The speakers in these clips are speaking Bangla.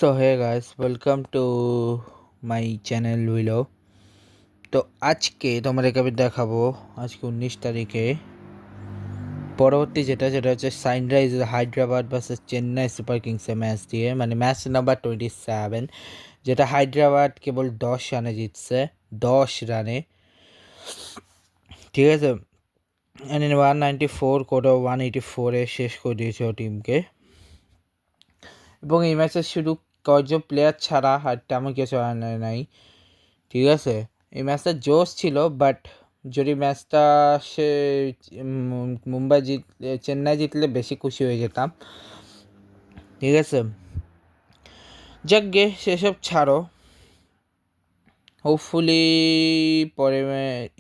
So hey guys, welcome to my channel Willow. তো আজকে তোমাদেরকে আমি দেখাবো আজকে 19 তারিখে পরবর্তী যেটা হচ্ছে sunrise Hyderabad versus Chennai super কিংসের ম্যাচ দিয়ে, মানে ম্যাচ নাম্বার 27, যেটা হায়দ্রাবাদ কেবল 10 রানে জিতছে, 10 রানে। ঠিক আছে, 194 করে 184-এ শেষ করে দিয়েছে ও টিমকে। এবং এই ম্যাচের শুধু কয়েকজন প্লেয়ার ছাড়া আর তেমন কিছু নাই। ঠিক আছে, এই ম্যাচটা জোশ ছিল, বাট যদি ম্যাচটা সে চেন্নাই জিতলে বেশি খুশি হয়ে যেতাম। ঠিক আছে, যাক গে সেসব ছাড়ো, হোপফুলি পরে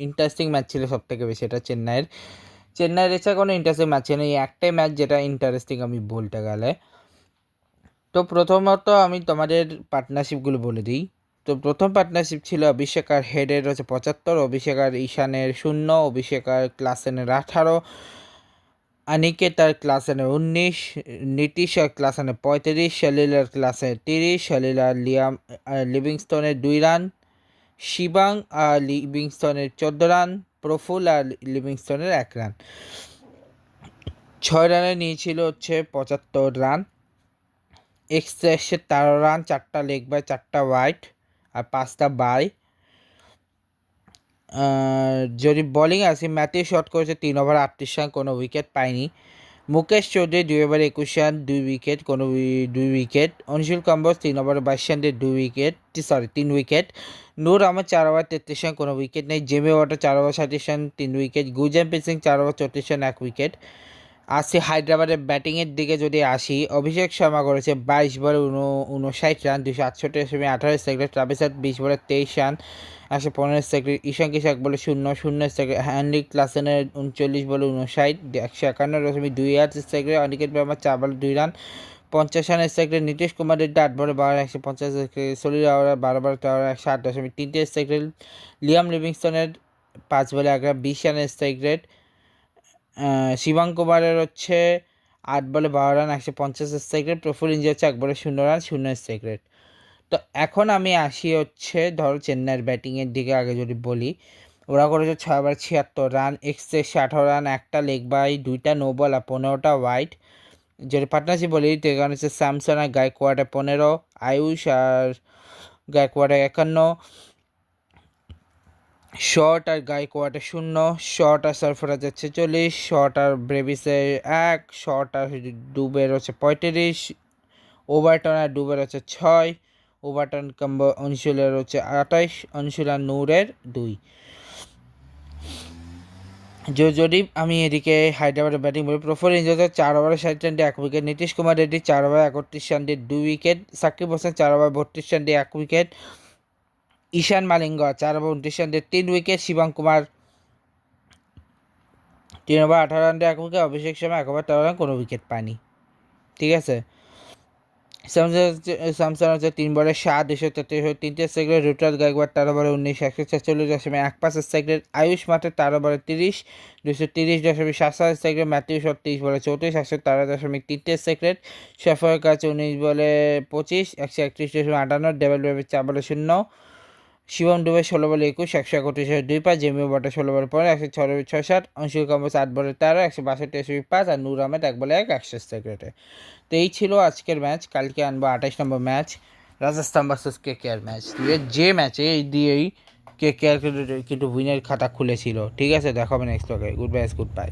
ইন্টারেস্টিং ম্যাচ ছিল সব থেকে বেশি। এটা চেন্নাইয়ের এছাড়া কোনো ইন্টারেস্টিং ম্যাচ ছিল না, এই একটাই ম্যাচ যেটা ইন্টারেস্টিং আমি বলতে গেলে। তো প্রথমত আমি তোমাদের পার্টনারশিপগুলো বলে দিই। তো প্রথম পার্টনারশিপ ছিল অভিষেক আর হেডের হচ্ছে 75, অভিষেক আর ঈশানের 0, অভিষেক আর ক্লাসেনের 18, অনিকেত আর ক্লাসেনের 19, নীতিশ আর ক্লাসেনের 35, সলিল আর ক্লাসের 30, সলিল আর লিভিংস্টোনের 2 রান, শিবাং আর লিভিংস্টোনের 14 রান, প্রফুল আর লিভিংস্টোনের 1 রান। 6 রানে নিয়েছিল হচ্ছে 75 রান। এক্সট্রা 13 রান, 4টা লেগ বাই, 4টা ওয়াইড আর 5টা বাই। যদি বোলিং আসি, ম্যাথিউ শট করেছে 3 ওভার 38 রান, কোনো উইকেট পায়নি। Mukesh Choudhary 2 over 21 run, 2 wicket, কোনো 2 wicket. Anshul Kamboj 3 over 22 run, 3 wicket. Noor Ahmad 4 over 33 run, কোনো উইকেট নেই। জেমি ওয়াটার 4 over 37 run, 3 wicket. Gurjapneet Singh 4 over 34 run, 1 wicket. আসি হায়দ্রাবাদের ব্যাটিংয়ের দিকে যদি আসি, অভিষেক শর্মা করেছে 22 বলে 59 রান, 268.18 সেকেন্ড। ট্রাভিস 20 বলে 23 রান, 115 সেকেন্ড। ঈশান কিষাক বলে 0 সেকেন্ড। হ্যানরিক ক্লাসেনের 39 বলে 59, 151.28 সেকেন্ড। অনিকেত বার্মা 4 বলে 2 রান, 50 রানের সেকেন্ড। নীতিশ কুমার রেড্ডি 8 বলে 12 রান, 150 সেকেন্ড। সলিল আওয়ার 12 বলে 13 রান, 108.33 সেকেন্ড। লিয়াম লিভিংস্টনের 5 বলে 1 রান, 20 রানের সেকেন্ড। শিবাং কুমারের হচ্ছে 8 বলে 12 রান, 150 সেকেন্ড। প্রফুল ইন্ডিয়া হচ্ছে 1 বলে 0 রান, 0 সেকেন্ড। তো এখন আমি আসি হচ্ছে ধরো চেন্নাইয়ের ব্যাটিংয়ের দিকে। আগে যদি বলি, ওরা করেছে 6 ওভার 76 রান, এক্সট্রা 18 রান, 1টা লেগ বাই, 2টা নো বল আর 15টা ওয়াইড। যদি পার্টনারশিপ বলি, সেখানে হচ্ছে স্যামসন আর গায়কোয়াড়ে 15, আয়ুষ আর গায়কোয়াড়ে 51, শর্ট আর গায়কোয়াড়ে 0, শর্ট আর সরফরাজে 46, শর্ট আর ব্রেভিসে 1, শর্ট আর ডুবের হচ্ছে 35, ওভারটন আর ডুবের হচ্ছে 6, ওভারটন কম্বো অনশিলের হচ্ছে 28, অনশিল আর নূরের 2। যদি আমি এদিকে হায়দ্রাবাদের ব্যাটিং বলি, প্রফুল ইন্ডিয়া 4 ওভারে 60 রান দিয়ে 1 wicket. Nitish Kumar Reddy 4 over 31 run দিয়ে 2 wicket. Sakib Hussain 4 over 32 run দিয়ে 1 wicket. Eshan Malinga 4 over 29 run দিয়ে 3 উইকেট। শিবাং কুমার 3 ওভার 18 রান দিয়ে 1 wicket. Abhishek Sharma 1 over 13 run, কোনো উইকেট পায়নি। ঠিক আছে, স্যামসন হচ্ছে 3 বলে 7, 233 সেকেন্ড। ঋতুরাজ গায়কোয়াড় 13 বলে 19, 146.15 সেকেন্ড। আয়ুষ মাত্র 13 বলে 30, 230.57 সেকেন্ড। ম্যাথিউ শট 30 বলে 34, 113.3 সেকেন্ড। সফরের কাছে 19 বলে 25, 131.58। ডেভেল বেবি 4 বলে 0। শিবম ডুবে 16 বলে 21, 131.2 জেমি ওয়াটার 16 বলে 15, 106.67। অংশুল কম্বোজ 8 বলে 13, 162.5 আর নূর আহমেদ 1 বলে 1, 100 সেকেন্ডে। তো এই ছিল আজকের ম্যাচ। কালকে আনবো 28 number match, Rajasthan versus KKR match দিয়ে, যে ম্যাচে এই দিয়েই কেকেআর কিন্তু উইনের খাতা খুলেছিল। ঠিক আছে, দেখা হবে নেক্সট ওকে। Good bye.